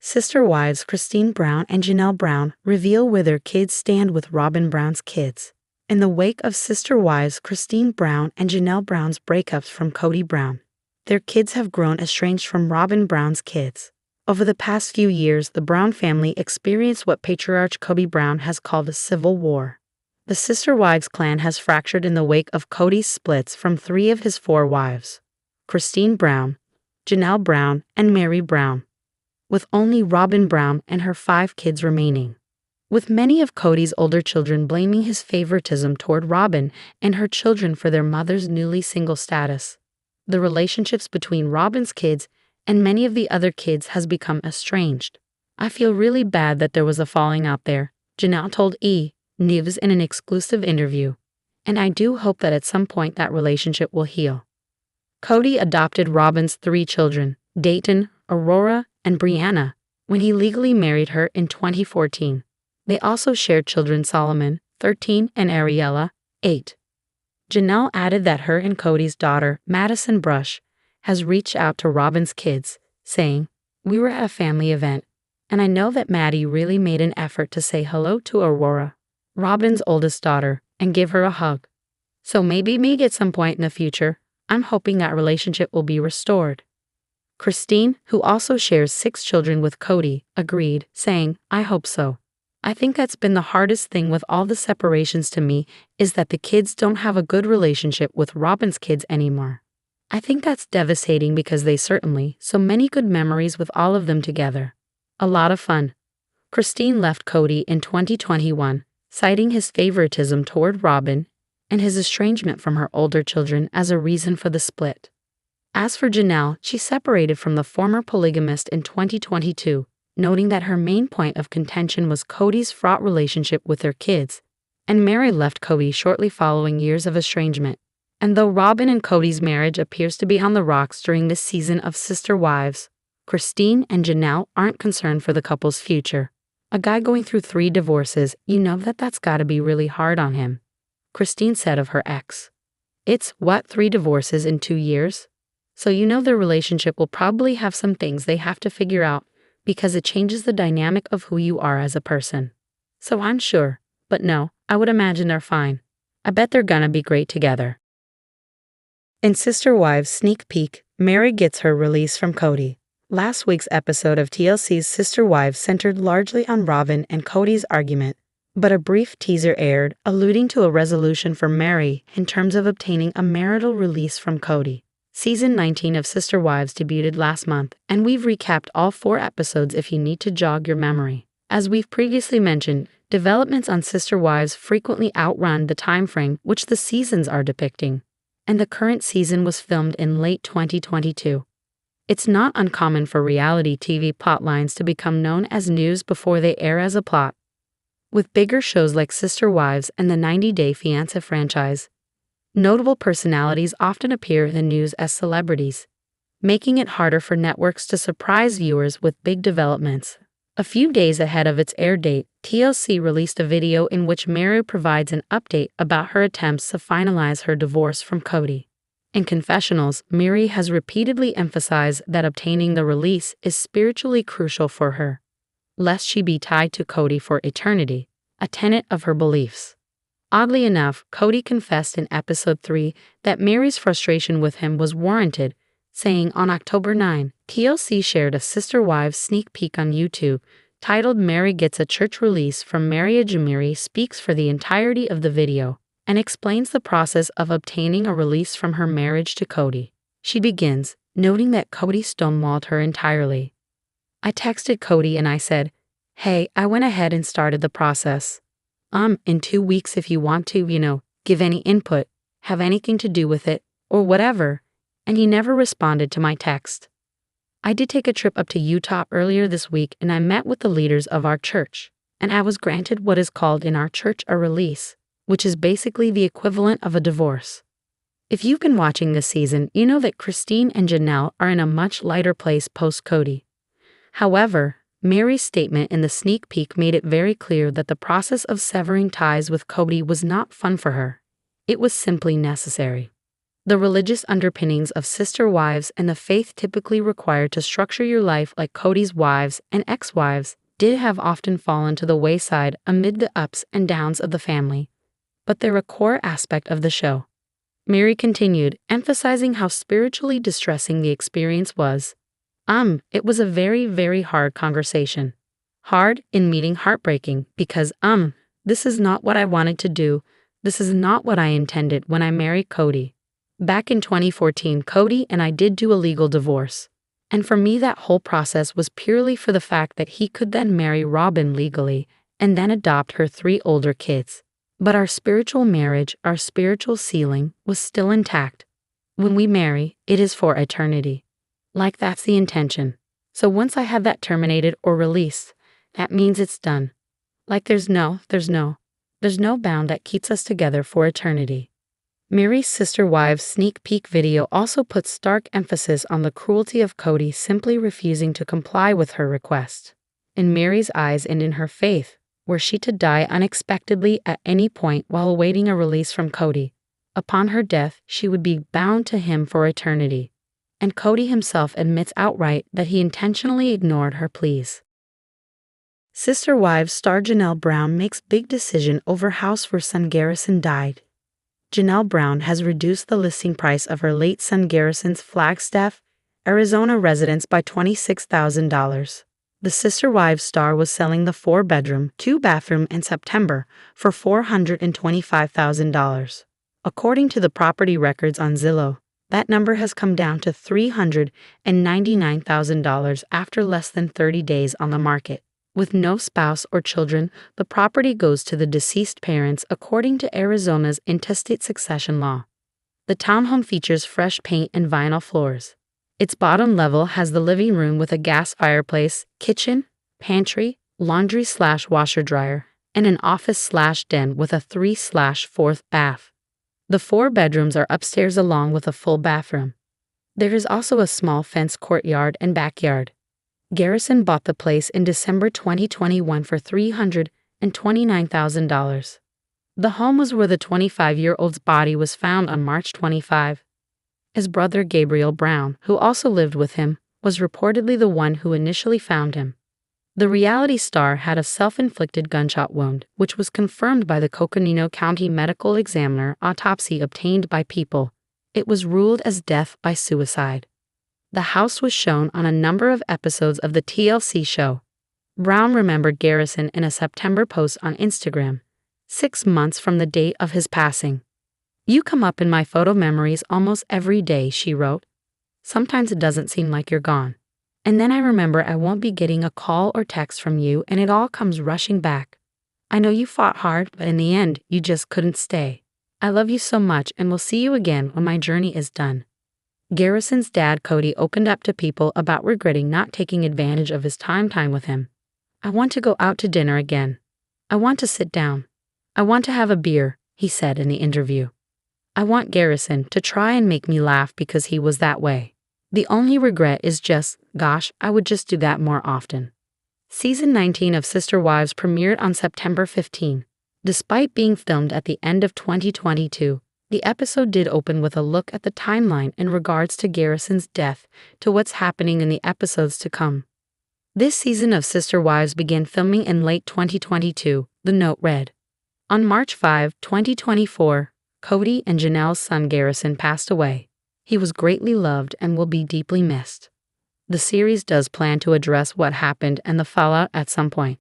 Sister wives Christine Brown and Janelle Brown reveal where their kids stand with Robin Brown's kids. In the wake of sister wives Christine Brown and Janelle Brown's breakups from Kody Brown, their kids have grown estranged from Robin Brown's kids. Over the past few years, the Brown family experienced what patriarch Kody Brown has called a civil war. The sister wives clan has fractured in the wake of Kody's splits from 3 of his 4 wives: Christine Brown, Janelle Brown, and Mary Brown, with only Robin Brown and her 5 kids remaining. With many of Kody's older children blaming his favoritism toward Robin and her children for their mother's newly single status, the relationships between Robin's kids and many of the other kids has become estranged. "I feel really bad that there was a falling out there," Janelle told News in an exclusive interview, "and I do hope that at some point that relationship will heal." Kody adopted Robin's 3 children, Dayton, Aurora, and Brianna, when he legally married her in 2014. They also shared children Solomon, 13, and Ariella, 8. Janelle added that her and Kody's daughter, Madison Brush, has reached out to Robin's kids, saying, "We were at a family event, and I know that Maddie really made an effort to say hello to Aurora, Robin's oldest daughter, and give her a hug. So maybe at some point in the future, I'm hoping that relationship will be restored." Christine, who also shares 6 children with Kody, agreed, saying, "I hope so. I think that's been the hardest thing with all the separations to me, is that the kids don't have a good relationship with Robin's kids anymore. I think that's devastating because they certainly so many good memories with all of them together. A lot of fun." Christine left Kody in 2021, citing his favoritism toward Robin and his estrangement from her older children as a reason for the split. As for Janelle, she separated from the former polygamist in 2022, noting that her main point of contention was Kody's fraught relationship with their kids, and Mary left Kody shortly following years of estrangement. And though Robin and Kody's marriage appears to be on the rocks during this season of Sister Wives, Christine and Janelle aren't concerned for the couple's future. "A guy going through 3 divorces, you know that's gotta be really hard on him," Christine said of her ex. "It's, 3 divorces in 2 years? So their relationship will probably have some things they have to figure out, because it changes the dynamic of who you are as a person. So I'm sure, but no, I would imagine they're fine. I bet they're gonna be great together." In Sister Wives sneak peek, Mary gets her release from Kody. Last week's episode of TLC's Sister Wives centered largely on Robin and Kody's argument, but a brief teaser aired, alluding to a resolution for Mary in terms of obtaining a marital release from Kody. Season 19 of Sister Wives debuted last month, and we've recapped all 4 episodes if you need to jog your memory. As we've previously mentioned, developments on Sister Wives frequently outrun the timeframe which the seasons are depicting, and the current season was filmed in late 2022. It's not uncommon for reality TV plotlines to become known as news before they air as a plot. With bigger shows like Sister Wives and the 90 Day Fiancé franchise, notable personalities often appear in the news as celebrities, making it harder for networks to surprise viewers with big developments. A few days ahead of its air date, TLC released a video in which Mary provides an update about her attempts to finalize her divorce from Kody. In confessionals, Mary has repeatedly emphasized that obtaining the release is spiritually crucial for her, lest she be tied to Kody for eternity, a tenet of her beliefs. Oddly enough, Kody confessed in episode 3 that Mary's frustration with him was warranted, saying on October 9, TLC shared a Sister Wives sneak peek on YouTube titled "Mary Gets a Church Release" from Maria Jamiri speaks for the entirety of the video and explains the process of obtaining a release from her marriage to Kody. She begins, noting that Kody stonewalled her entirely. "I texted Kody and I said, 'Hey, I went ahead and started the process. In 2 weeks if you want to, give any input, have anything to do with it, or whatever,' and he never responded to my text. I did take a trip up to Utah earlier this week and I met with the leaders of our church, and I was granted what is called in our church a release, which is basically the equivalent of a divorce. If you've been watching this season, you know that Christine and Janelle are in a much lighter place post-Kody. However, Mary's statement in the sneak peek made it very clear that the process of severing ties with Kody was not fun for her. It was simply necessary. The religious underpinnings of sister wives and the faith typically required to structure your life like Kody's wives and ex-wives did have often fallen to the wayside amid the ups and downs of the family. But they're a core aspect of the show. Mary continued, emphasizing how spiritually distressing the experience was. It was a very, very hard conversation. Hard in meeting heartbreaking because, this is not what I wanted to do. This is not what I intended when I married Kody. Back in 2014, Kody and I did do a legal divorce. And for me, that whole process was purely for the fact that he could then marry Robin legally and then adopt her 3 older kids. But our spiritual marriage, our spiritual ceiling, was still intact. When we marry, it is for eternity. Like that's the intention. So once I have that terminated or released, that means it's done. Like there's no bound that keeps us together for eternity. Mary's sister wives' sneak peek video also puts stark emphasis on the cruelty of Kody simply refusing to comply with her request. In Mary's eyes and in her faith, were she to die unexpectedly at any point while awaiting a release from Kody, upon her death she would be bound to him for eternity. And Kody himself admits outright that he intentionally ignored her pleas. Sister Wives star Janelle Brown makes big decision over house where son Garrison died. Janelle Brown has reduced the listing price of her late son Garrison's Flagstaff, Arizona residence by $26,000. The Sister Wives star was selling the 4-bedroom, 2-bathroom in September for $425,000. According to the property records on Zillow, that number has come down to $399,000 after less than 30 days on the market. With no spouse or children, the property goes to the deceased parents according to Arizona's intestate succession law. The townhome features fresh paint and vinyl floors. Its bottom level has the living room with a gas fireplace, kitchen, pantry, laundry/washer dryer, and an office/den with a 3/4 bath. The 4 bedrooms are upstairs along with a full bathroom. There is also a small fenced courtyard and backyard. Garrison bought the place in December 2021 for $329,000. The home was where the 25-year-old's body was found on March 25. His brother Gabriel Brown, who also lived with him, was reportedly the one who initially found him. The reality star had a self-inflicted gunshot wound, which was confirmed by the Coconino County Medical Examiner autopsy obtained by People. It was ruled as death by suicide. The house was shown on a number of episodes of the TLC show. Brown remembered Garrison in a September post on Instagram, 6 months from the date of his passing. "You come up in my photo memories almost every day," she wrote. "Sometimes it doesn't seem like you're gone. And then I remember I won't be getting a call or text from you and it all comes rushing back. I know you fought hard, but in the end, you just couldn't stay. I love you so much and will see you again when my journey is done." Garrison's dad, Cody, opened up to People about regretting not taking advantage of his time with him. "I want to go out to dinner again. I want to sit down. I want to have a beer," he said in the interview. "I want Garrison to try and make me laugh because he was that way. The only regret is just, gosh, I would just do that more often." Season 19 of Sister Wives premiered on September 15. Despite being filmed at the end of 2022, the episode did open with a look at the timeline in regards to Garrison's death to what's happening in the episodes to come. This season of Sister Wives began filming in late 2022, the note read. On March 5, 2024, Kody and Janelle's son Garrison passed away. He was greatly loved and will be deeply missed. The series does plan to address what happened and the fallout at some point.